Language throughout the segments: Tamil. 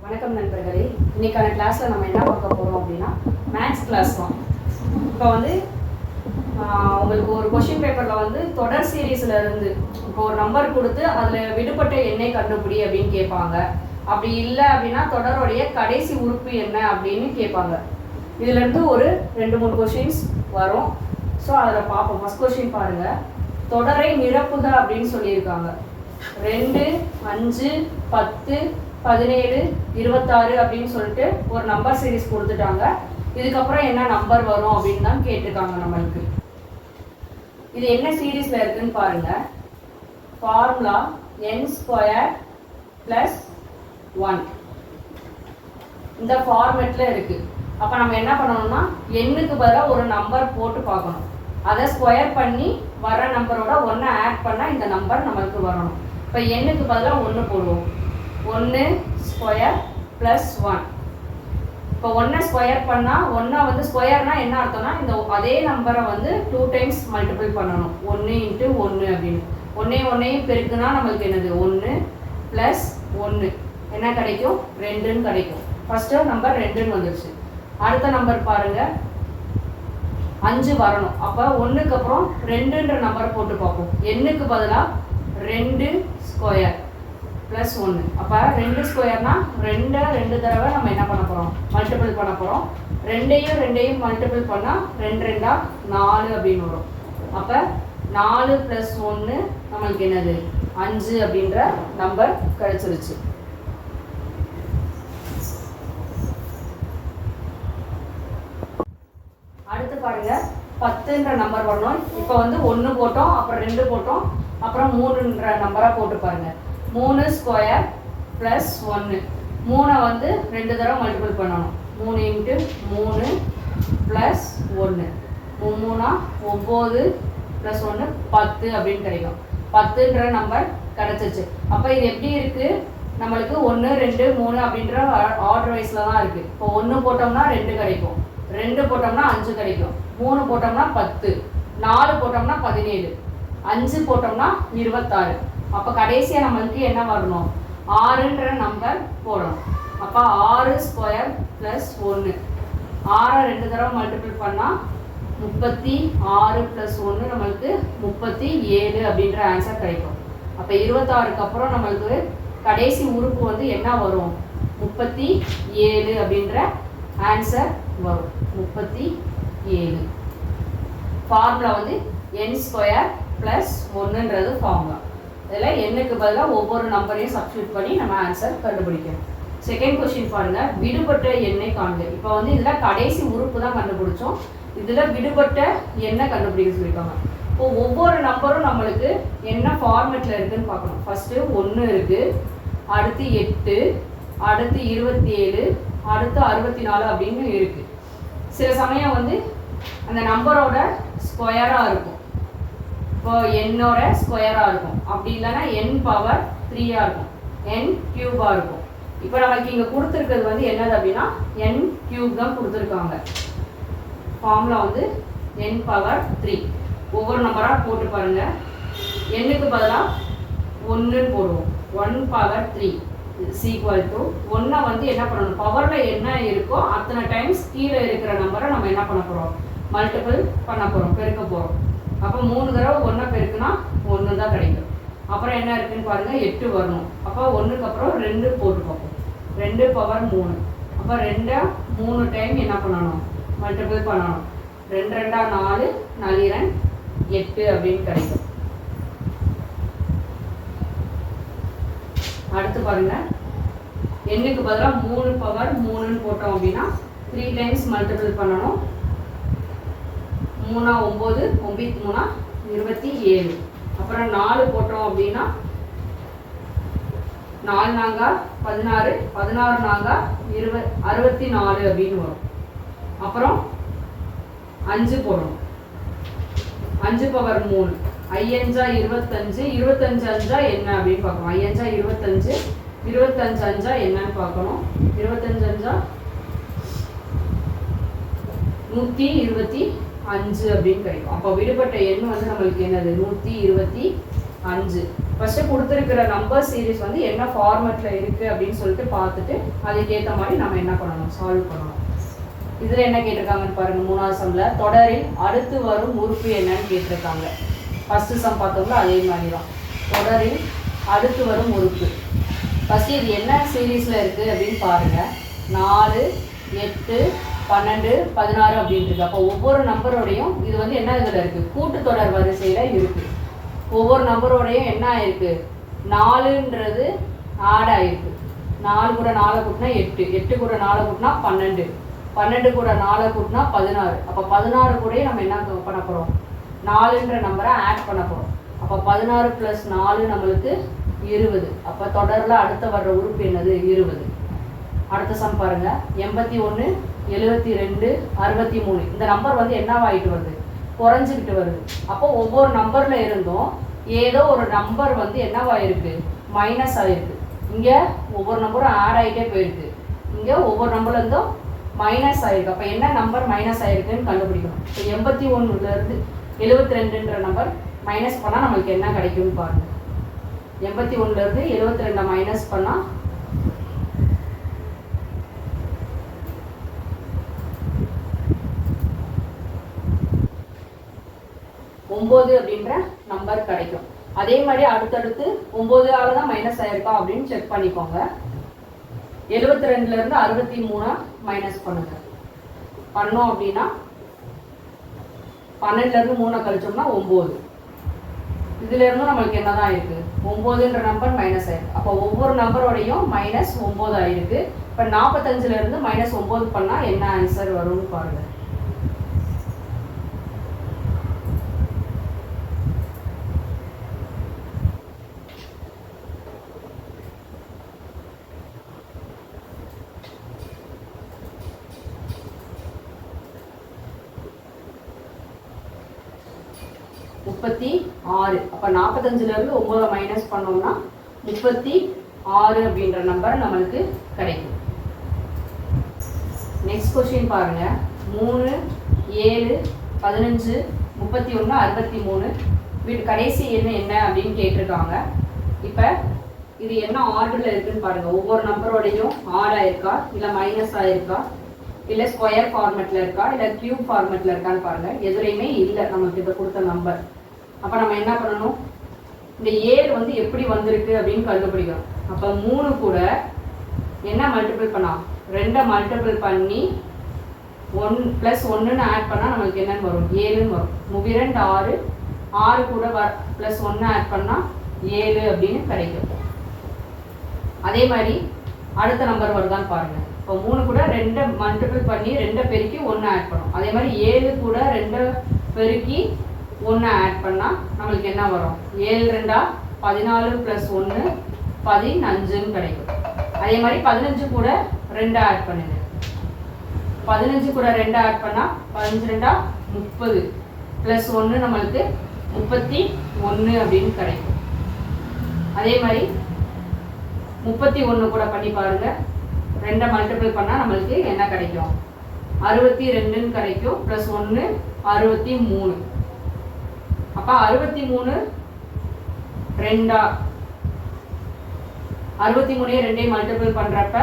வணக்கம் நண்பர்களே, இன்னைக்கான கிளாஸில் நம்ம என்ன பார்க்க போகிறோம் அப்படின்னா மேத்ஸ் கிளாஸ் தான். இப்போ வந்து உங்களுக்கு ஒரு கொஷின் பேப்பரில் வந்து தொடர் சீரீஸில் இருந்து இப்போ ஒரு நம்பர் கொடுத்து அதில் விடுபட்ட எண்ணை கண்டுபிடி அப்படின்னு கேட்பாங்க. அப்படி இல்லை அப்படின்னா தொடருடைய கடைசி உறுப்பு என்ன அப்படின்னு கேட்பாங்க. இதுலேருந்து ஒரு 2-3 கொஷின்ஸ் வரும். ஸோ அதில் பார்ப்போம். ஃபஸ்ட் கொஷின் பாருங்கள். தொடரை நிரப்புக அப்படின்னு சொல்லியிருக்காங்க. 2, 5, 10, 17, 26 அப்படின்னு சொல்லிட்டு ஒரு நம்பர் சீரீஸ் கொடுத்துட்டாங்க. இதுக்கப்புறம் என்ன நம்பர் வரும் அப்படின்னு தான் கேட்டிருக்காங்க நம்மளுக்கு. இது என்ன சீரீஸில் இருக்குன்னு பாருங்க. ஃபார்முலா n² + 1 இந்த ஃபார்மேட்டில் இருக்கு. அப்போ நம்ம என்ன பண்ணணும்னா எண்ணுக்கு பதிலாக ஒரு நம்பர் போட்டு பார்க்கணும். அதை ஸ்கொயர் பண்ணி வர நம்பரோட 1 ஆட் பண்ணால் இந்த நம்பர் நம்மளுக்கு வரணும். இப்போ எண்ணுக்கு பதிலாக 1 போடுவோம். 1² + 1. இப்போ 1 ஸ்கொயர் பண்ணால் 1 வந்து ஸ்கொயர்னா என்ன அர்த்தம்னா இந்த அதே நம்பரை வந்து 2 டைம்ஸ் மல்டிபிள் பண்ணணும். 1 × 1 அப்படின்னு 1 பெருக்குனா நம்மளுக்கு என்னது 1 + 1 என்ன கிடைக்கும் 2ன்னு கிடைக்கும். ஃபர்ஸ்ட்டு நம்பர் 2ன்னு வந்துடுச்சு. அடுத்த நம்பர் பாருங்கள் 5 வரணும். அப்போ 1க்கு அப்புறம் 2ன்ற நம்பர் போட்டு பார்ப்போம். எண்ணுக்கு பதிலாக 2² + 1. அப்போ 2 ஸ்கொயர்னா 2 தடவை நம்ம என்ன பண்ண போகிறோம் மல்டிபிள் பண்ண போகிறோம். 2யும் மல்டிபிள் பண்ணால் 2 2 4 அப்படின்னு வரும். அப்போ 4 + 1 நம்மளுக்கு என்னது 5 அப்படின்ற நம்பர் கிடைச்சிருச்சு. அடுத்து பாருங்க 10ன்ற நம்பர் வரணும். இப்போ வந்து 1 போட்டோம், அப்புறம் 2 போட்டோம், அப்புறம் 3ன்ற நம்பராக போட்டு பாருங்க. 3² + 1. 3 வந்து 2 தடவை மல்டிபிள் பண்ணணும். 3 × 3 + 1. 3 9 + 1 10 அப்படின்னு கிடைக்கும். 10ன்ற நம்பர் கிடச்சிச்சு. அப்போ இது எப்படி இருக்குது நம்மளுக்கு 1 2 3 அப்படின்ற ஆர்டர் வைஸில் தான் இருக்குது. இப்போ 1 போட்டோம்னா 2 கிடைக்கும், 2 போட்டோம்னா 5 கிடைக்கும், 3 போட்டோம்னா 10, 4 போட்டோம்னா 17, 5 போட்டோம்னா 26. அப்போ கடைசியாக நம்மளுக்கு என்ன வரணும் 6ன்ற நம்பர் போடணும். அப்போ 6² + 1. 6 2 தடவை மல்டிபிள் பண்ணால் 36 + 1 நம்மளுக்கு 37 அப்படின்ற ஆன்சர் கிடைக்கும். அப்போ 26க்கு அப்புறம் நம்மளுக்கு கடைசி உறுப்பு வந்து என்ன வரும் 37 அப்படின்ற ஆன்சர் வரும். 37 ஃபார்முலா வந்து n² + 1ன்றது ஃபார்முலா. இதில் எண்ணுக்கு பதிலாக ஒவ்வொரு நம்பரையும் சப்ஸ்டியூட் பண்ணி நம்ம ஆன்சர் கண்டுபிடிக்கணும். செகண்ட் கொஸ்டின் பாருங்கள். விடுபட்ட எண்ணை காண்க. இப்போ வந்து இதில் கடைசி உறுப்பு தான் கண்டுபிடிச்சோம். இதில் விடுபட்ட எண்ணை கண்டுபிடிக்க சொல்லியிருக்காங்க. இப்போ ஒவ்வொரு நம்பரும் நம்மளுக்கு என்ன ஃபார்மேட்டில் இருக்குதுன்னு பார்க்கணும். ஃபஸ்ட்டு 1 இருக்குது, அடுத்து 8, அடுத்து 27, அடுத்து 64 அப்படின்னு இருக்குது. சில சமயம் வந்து அந்த நம்பரோட ஸ்கொயராக இருக்கும். இப்போ என்னோட ஸ்கொயராக இருக்கும். அப்படி இல்லைன்னா n⁻3 இருக்கும், n³ இருக்கும். இப்போ நமக்கு இங்கே கொடுத்துருக்கிறது வந்து என்னது அப்படின்னா n³ தான் கொடுத்துருக்காங்க. ஃபார்முலா வந்து n⁻3. ஒவ்வொரு நம்பராக போட்டு பாருங்கள். எண்ணுக்கு பதிலாக 1ன்னு போடுவோம். 1⁻3 = 1 வந்து என்ன பண்ணணும் பவரில் என்ன இருக்கோ அத்தனை டைம்ஸ் கீழே இருக்கிற நம்பரை நம்ம என்ன பண்ண போகிறோம் மல்டிபிள் பண்ண போகிறோம், பெருக்க போகிறோம். அப்போ 3 தடவை 1 பெருக்குனா 1 தான் கிடைக்கும். அப்புறம் என்ன இருக்குன்னு பாருங்கள் 8 வரணும். அப்போ 1க்கு அப்புறம் 2 போட்டு பார்ப்போம். 2⁻3. அப்போ 2 3 டைம் என்ன பண்ணணும் மல்டிபிள் பண்ணணும். 2 2 4, 4 8 அப்படின்னு கிடைக்கும். அடுத்து பாருங்க எண்ணுக்கு பதிலாக 3⁻3ன்னு போட்டோம் அப்படின்னா 3 டைம்ஸ் மல்டிபிள் பண்ணணும். 3 9, 9 3 27. அப்புறம் 4 போட்டோம் அப்படின்னா 4 4 16, 16 4 64 அப்படின்னு வரும். அப்புறம் 5 போடணும். 5⁻3 5 25, 25 5 என்ன அப்படின்னு பார்க்கணும். 5 25, 25 5 என்னன்னு பார்க்கணும். 25 5 125 அப்படின்னு கிடைக்கும். அப்போ விடுபட்ட எண் வந்து நம்மளுக்கு என்னது 125. இப்போ ஃபஸ்ட்டு கொடுத்துருக்கிற நம்பர் சீரீஸ் வந்து என்ன ஃபார்மேட்டில் இருக்குது அப்படின்னு சொல்லிட்டு பார்த்துட்டு அதுக்கேற்ற மாதிரி நம்ம என்ன பண்ணணும், சால்வ் பண்ணணும். இதில் என்ன கேட்டிருக்காங்கன்னு பாருங்கள். 3வது சம்மில் தொடரில் அடுத்து வரும் உறுப்பு என்னன்னு கேட்டிருக்காங்க. ஃபஸ்ட்டு சம் பார்த்தோம்னா அதே மாதிரி தான். தொடரில் அடுத்து வரும் உறுப்பு. ஃபஸ்ட்டு இது என்ன சீரீஸில் இருக்குது அப்படின்னு பாருங்கள். 4, 8, 12, 16 அப்படின்ட்டு இருக்குது. அப்போ ஒவ்வொரு நம்பரோடையும் இது வந்து என்ன இதில் இருக்குது, கூட்டுத்தொடர் வரிசையில் இருக்குது. ஒவ்வொரு நம்பரோடையும் என்ன ஆயிருக்கு, 4ன்றது ஆட் ஆகிருக்கு. 4 கூட 4 கூட்டினா 8, 8 கூட 4 கூட்டினா 12, 12 கூட 4 கூட்டினா 16. அப்போ 16 கூட நம்ம என்ன பண்ண போகிறோம், 4ன்ற நம்பரை ஆட் பண்ண போகிறோம். அப்போ 16 + 4 நம்மளுக்கு 20. அப்போ தொடரில் அடுத்த வர்ற உறுப்பு என்னது, 20. அடுத்த சம் பாருங்கள். 81, 72, 63. இந்த நம்பர் வந்து என்னவாகிட்டு வருது, குறைஞ்சிக்கிட்டு வருது. அப்போ ஒவ்வொரு நம்பரில் இருந்தும் ஏதோ ஒரு நம்பர் வந்து என்னவாயிருக்கு, மைனஸ் ஆகிருக்கு. இங்கே ஒவ்வொரு நம்பரும் ஆட் ஆகிட்டே போயிருக்கு. இங்கே ஒவ்வொரு நம்பர்லேருந்தும் மைனஸ் ஆகிருக்கு. அப்போ என்ன நம்பர் மைனஸ் ஆகிருக்குன்னு கண்டுபிடிக்கணும். இப்போ 81லேருந்து 72ன்ற நம்பர் மைனஸ் பண்ணால் நம்மளுக்கு என்ன கிடைக்கும்னு பாருங்கள். 81லேருந்து 72 மைனஸ் பண்ணால் 9 அப்படின்ற நம்பர் கிடைக்கும். அதே மாதிரி அடுத்தடுத்து 9ஆல் தான் மைனஸ் ஆகிருக்கா அப்படின்னு செக் பண்ணிக்கோங்க. 72லேருந்து 63 மைனஸ் பண்ணுங்க. பண்ணோம் அப்படின்னா 12லேருந்து 3 கழிச்சோம்னா 9. இதுலேருந்து நம்மளுக்கு என்ன தான் இருக்குது, 9ன்ற நம்பர் மைனஸ் ஆயிருக்கு. அப்போ ஒவ்வொரு நம்பரோடையும் -9 ஆயிருக்கு. இப்போ 45லேருந்து -9 பண்ணால் என்ன ஆன்சர் வரும்னு பாருங்கள். முப்பத்தி 6. அப்போ 45லேருந்து 9 மைனஸ் பண்ணோம்னா 36 அப்படின்ற நம்பர் நம்மளுக்கு கிடைக்கும். நெக்ஸ்ட் கொஸ்டின் பாருங்க. 3, 7, 15, 31, 63 வீட்டு கடைசி என்ன அப்படின்னு கேட்டிருக்காங்க. இப்போ இது என்ன ஆர்டரில் இருக்குன்னு பாருங்க. ஒவ்வொரு நம்பரோடையும் ஆட் ஆயிருக்கா, இல்லை மைனஸ் ஆயிருக்கா, இல்லை ஸ்கொயர் ஃபார்மேட்டில் இருக்கா, இல்லை கியூப் ஃபார்மேட்டில் இருக்கான்னு பாருங்கள். எதுலையுமே இல்லை நமக்கு இதை கொடுத்த நம்பர். அப்போ நம்ம என்ன பண்ணணும், இந்த 7 வந்து எப்படி வந்திருக்கு அப்படின்னு கண்டுபிடிக்கணும். அப்போ 3 கூட என்ன மல்டிபிள் பண்ணா, 2 மல்டிபிள் பண்ணி 1 + 1ன்னு ஆட் பண்ணால் நம்மளுக்கு என்னன்னு வரும், 7ன்னு வரும். 3 2 6, 6 கூட +1 ஆட் பண்ணால் 7 அப்படின்னு கிடைக்கும். அதே மாதிரி அடுத்த நம்பர் வருதான்னு பாருங்கள். இப்போ 3 கூட 2 மல்டிபிள் பண்ணி 2 பெருக்கி 1 ஆட் பண்ணோம். அதே மாதிரி 7 கூட 2 பெருக்கி 1 ஆட் பண்ணால் நம்மளுக்கு என்ன வரும், 7 2 14 + 1 15ன்னு கிடைக்கும். அதே மாதிரி 15 கூட 2 ஆட் பண்ணுங்க. 15 கூட 2 ஆட் பண்ணால் 15 2 30 + 1 நம்மளுக்கு 31 அப்படின்னு கிடைக்கும். அதே மாதிரி 31 கூட பண்ணி பாருங்கள். 2 மல்டிபிள் பண்ணால் நம்மளுக்கு என்ன கிடைக்கும், 62ன்னு கிடைக்கும். +1 63. அப்போ 63 2 63 2 மல்டிபிள் பண்ணுறப்ப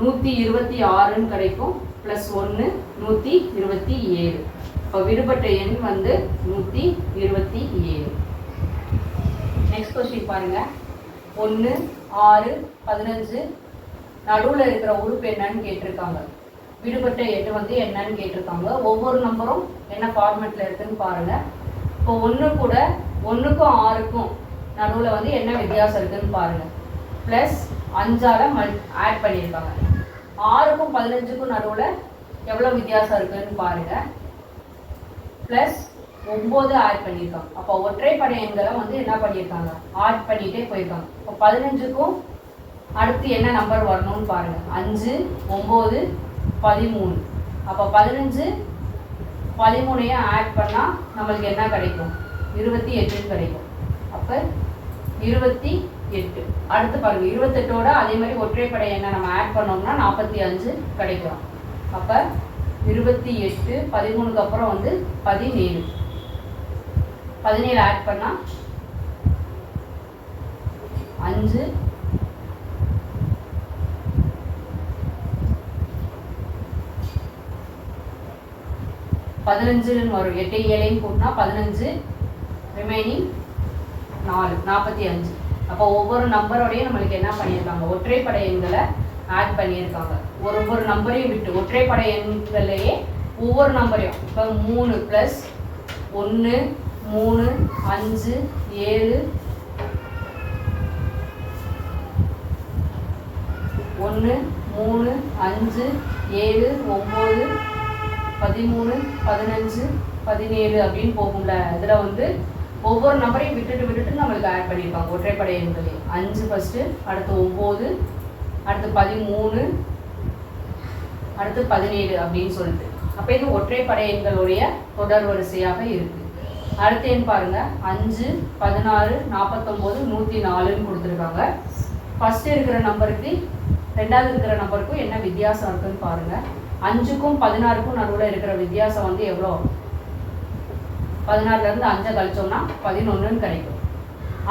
126ன்னு கிடைக்கும். +1 127. இப்போ விடுபட்ட எண் வந்து 127. நெக்ஸ்ட் கொஸ்டின் பாருங்க. 1, 6, 15 நடுவில் இருக்கிற உறுப்பு என்னன்னு கேட்டிருக்காங்க. விடுபட்ட எண் வந்து என்னன்னு கேட்டிருக்காங்க. ஒவ்வொரு நம்பரும் என்ன ஃபார்மேட்டில் இருக்குன்னு பாருங்கள். இப்போ 1 கூட 1க்கும் 6க்கும் நடுவில் வந்து என்ன வித்தியாசம் இருக்குன்னு பாருங்கள். +5ஆல் ஆட் பண்ணியிருக்காங்க. 6க்கும் 15க்கும் நடுவில் எவ்வளோ வித்தியாசம் இருக்குன்னு பாருங்கள். +9 ஆட் பண்ணியிருக்காங்க. அப்போ ஒற்றைப்படை எண்களை வந்து என்ன பண்ணியிருக்காங்க, ஆட் பண்ணிகிட்டே போயிருக்காங்க. இப்போ 15க்கும் அடுத்து என்ன நம்பர் வரணும்னு பாருங்கள். 5, 9, 13. அப்போ 15 13ஐயும் ஆட் பண்ணால் நம்மளுக்கு என்ன கிடைக்கும், 28ன்னு கிடைக்கும். அப்போ 28. அடுத்து பாருங்கள். 28ஓட அதே மாதிரி ஒற்றைப்படை எண்ணை நம்ம ஆட் பண்ணோம்னா 45 கிடைக்கும். அப்போ 28 13க்கு அப்புறம் வந்து 17. 17 ஆட் பண்ணால் 5 15 வரும். 8 7 கூட்டினா 15, ரிமைனிங் 4 45. அப்போ ஒவ்வொரு நம்பரோடையும் நம்மளுக்கு என்ன பண்ணியிருக்காங்க, ஒற்றைப்படை எண்களை ஆட் பண்ணியிருக்காங்க. ஒவ்வொரு நம்பரையும் விட்டு ஒற்றைப்படை எண்களையே ஒவ்வொரு நம்பரையும். இப்போ 3 + 1 3 5 7 1 3 5 7 9 13 15 17 அப்படின்னு போகும்ல. இதில் வந்து ஒவ்வொரு நம்பரையும் விட்டுட்டு நம்மளுக்கு ஆட் பண்ணியிருப்பாங்க ஒற்றைப்படை எண்களே. 5 ஃபஸ்ட்டு, அடுத்து 9, அடுத்து 13, அடுத்து 17 அப்படின்னு சொல்லிட்டு. அப்போ இது ஒற்றைப்படை எண்களுடைய தொடர் வரிசையாக இருக்குது. அடுத்து எண் பாருங்க, 5 16 49 104ன்னு கொடுத்துருக்காங்க. ஃபஸ்ட்டு இருக்கிற நம்பருக்கு ரெண்டாவது இருக்கிற நம்பருக்கும் என்ன வித்தியாசம் இருக்குன்னு பாருங்க. 5க்கும் 16க்கும் நடுவில் இருக்கிற வித்தியாசம் வந்து எவ்வளோ? 16லேருந்து 5 கழிச்சோம்னா 11ன்னு கிடைக்கும்.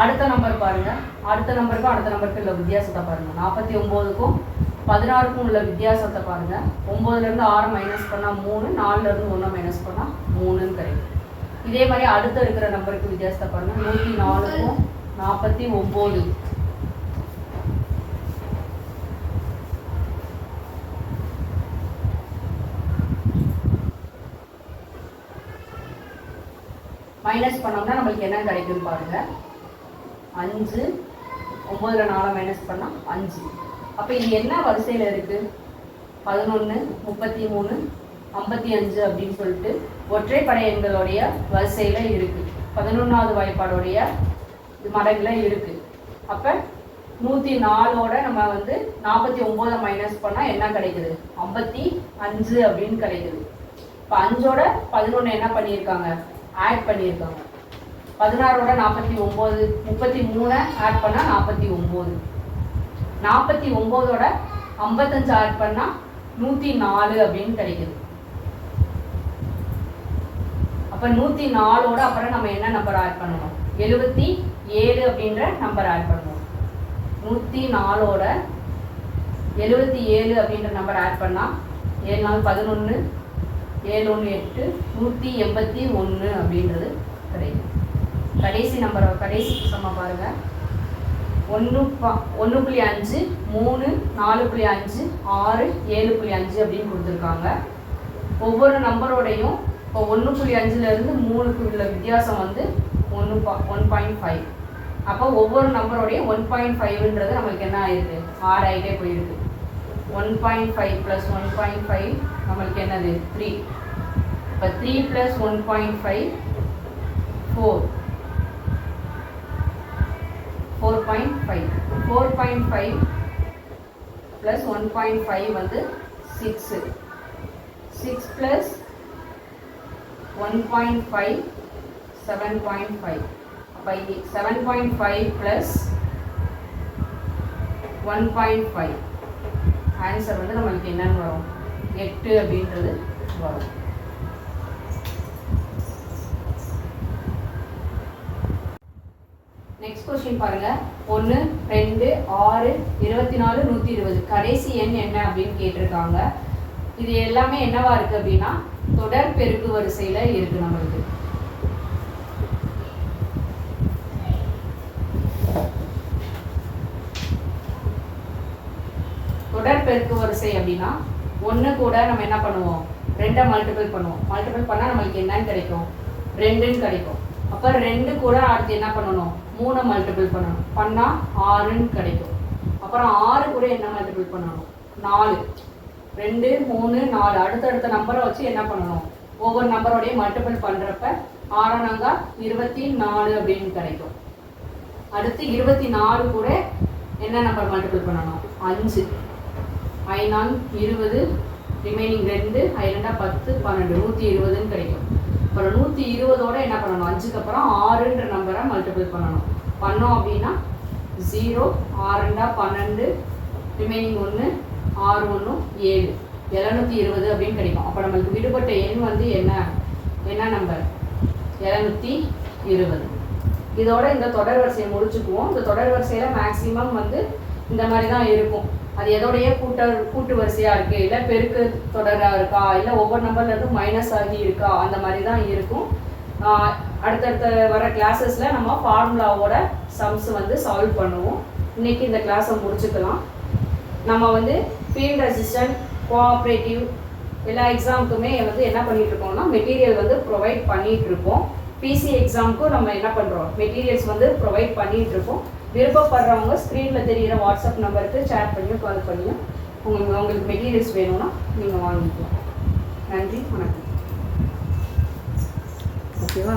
அடுத்த நம்பர் பாருங்க, அடுத்த நம்பருக்கு உள்ள வித்தியாசத்தை பாருங்க. 49க்கும் 16க்கும் உள்ள வித்தியாசத்தை பாருங்க. 9லேருந்து 6 மைனஸ் பண்ணால் 3, 4லேருந்து 1 மைனஸ் பண்ணால் 3ன்னு கிடைக்கும். இதே மாதிரி அடுத்த இருக்கிற நம்பருக்கு வித்தியாசத்தை பாருங்க. 104க்கும் 49 மைனஸ் பண்ணோம்னா நம்மளுக்கு என்ன கிடைக்குன்னு பாருங்க. 5, 9ல் 4 மைனஸ் பண்ணால் 5. அப்போ இது என்ன வரிசையில் இருக்குது? 11 33 55 அப்படின்னு சொல்லிட்டு ஒற்றைப்படை எண்களுடைய வரிசையில் இருக்குது. 11வது வாய்ப்பாடுடைய மடங்கில் இருக்குது. அப்போ 104ஓட நம்ம வந்து 49 மைனஸ் பண்ணால் என்ன கிடைக்குது? 55 அப்படின்னு கிடைக்குது. இப்போ 5ஓட 11 என்ன பண்ணியிருக்காங்க? ஆட் பண்ணியிருக்காங்க. 16ஓட 49 33 ஆட் பண்ணால் 49. 49ஓட 55 ஆட் பண்ணால் 104 அப்படின்னு கிடைக்குது. அப்போ 104ஓட அப்புறம் நம்ம என்ன நம்பர் ஆட் பண்ணணும்? 77 அப்படின்ற நம்பர் ஆட் பண்ணணும். 104ஓட 77 அப்படின்ற நம்பர் ஆட் பண்ணால் 7 4 11 7 1 8 181 அப்படின்றது கிடைக்கும். கடைசி நம்பரை கடைசி சம பாருங்க. 1.5 3 4.5 6 7.5 அப்படின்னு கொடுத்துருக்காங்க. ஒவ்வொரு நம்பரோடையும் இப்போ 1.5லேருந்து 3க்கு உள்ள வித்தியாசம் வந்து 1.5. அப்போ ஒவ்வொரு நம்பரோடையும் 1.5ன்றது நம்மளுக்கு என்ன ஆயிருக்கு? 6 ஆகிட்டே போயிருக்கு. 1.5 + 1.5 நம்மளுக்கு என்னது? 3. இப்போ 3 + 1.5 4. 4.5 4.5 + 1.5 வந்து 6. 6 + 1.5 7.5. அப்போ 7.5 + 1.5 ஆன்சர் வந்து நம்மளுக்கு என்னன்னு வரும்? 8 அப்படின்றது வரும். நெக்ஸ்ட் கொஸ்டின் பாருங்க. 1 2 6 24 120 கடைசி எண் என்ன அப்படின்னு கேட்டிருக்காங்க. இது எல்லாமே என்னவா இருக்கு அப்படின்னா தொடர் பெருக்கு வரிசையில இருக்கு. நம்மளுக்கு தொடர் பெருக்கு வரிசை அப்படின்னா 1 கூட நம்ம என்ன பண்ணுவோம்? 2 மல்டிபிள் பண்ணுவோம். மல்டிபிள் பண்ணால் நம்மளுக்கு என்னன்னு கிடைக்கும்? 2ன்னு கிடைக்கும். அப்போ 2 கூட அடுத்து என்ன பண்ணணும்? 3 மல்டிபிள் பண்ணணும். பண்ணால் 6ன்னு கிடைக்கும். அப்புறம் 6 கூட என்ன மல்டிபிள் பண்ணணும்? 4. 2 3 4 அடுத்தடுத்த நம்பரை வச்சு என்ன பண்ணணும்? ஒவ்வொரு நம்பரோடைய மல்டிபிள் பண்ணுறப்ப 6 24 அப்படின்னு கிடைக்கும். அடுத்து 24 கூட என்ன நம்பர் மல்டிபிள் பண்ணணும்? 5. 5 20 ரிமைனிங் 2 5 10 12 120ன்னு கிடைக்கும். அப்புறம் 120ஓட என்ன பண்ணணும்? 5க்கு அப்புறம் 6ன்ற நம்பரை மல்டிபிள் பண்ணணும். பண்ணோம் அப்படின்னா 0 6 12 ரிமைனிங் 1 6 1 7 720 அப்படின்னு கிடைக்கும். அப்போ நம்மளுக்கு விடுபட்ட எண் வந்து என்ன நம்பர்? 720. இதோட இந்த தொடர் வரிசையை முடிச்சுக்குவோம். இந்த தொடர் வரிசையில் மேக்ஸிமம் வந்து இந்த மாதிரி தான் இருக்கும். அது எதோடைய கூட்டு வரிசையாக இருக்குது, இல்லை பெருக்கு தொடராக இருக்கா, இல்லை ஒவ்வொரு நம்பர்லேருந்து மைனஸ் ஆகி இருக்கா, அந்த மாதிரி தான் இருக்கும். அடுத்தடுத்த வர கிளாஸஸில் நம்ம ஃபார்முலாவோட சம்ஸ் வந்து சால்வ் பண்ணுவோம். இன்றைக்கி இந்த கிளாஸை முடிச்சுக்கலாம். நம்ம வந்து ஃபீல்ட் அசிஸ்டன்ட், கோஆப்ரேட்டிவ் எல்லா எக்ஸாமுக்குமே வந்து என்ன பண்ணிகிட்ருக்கோம்னா மெட்டீரியல் வந்து ப்ரொவைட் பண்ணிகிட்ருக்கோம். பிசி எக்ஸாமுக்கும் நம்ம என்ன பண்ணுறோம், மெட்டீரியல்ஸ் வந்து ப்ரொவைட் பண்ணிகிட்ருக்கோம். விருப்பப்படுறவங்க ஸ்க்ரீனில் தெரிகிற வாட்ஸ்அப் நம்பருக்கு சேட் பண்ணியும் கால் பண்ணியும் உங்களுக்கு மெட்டீரியல்ஸ் வேணும்னா நீங்கள் வாங்கிக்கலாம். நன்றி, வணக்கம். ஓகேவா?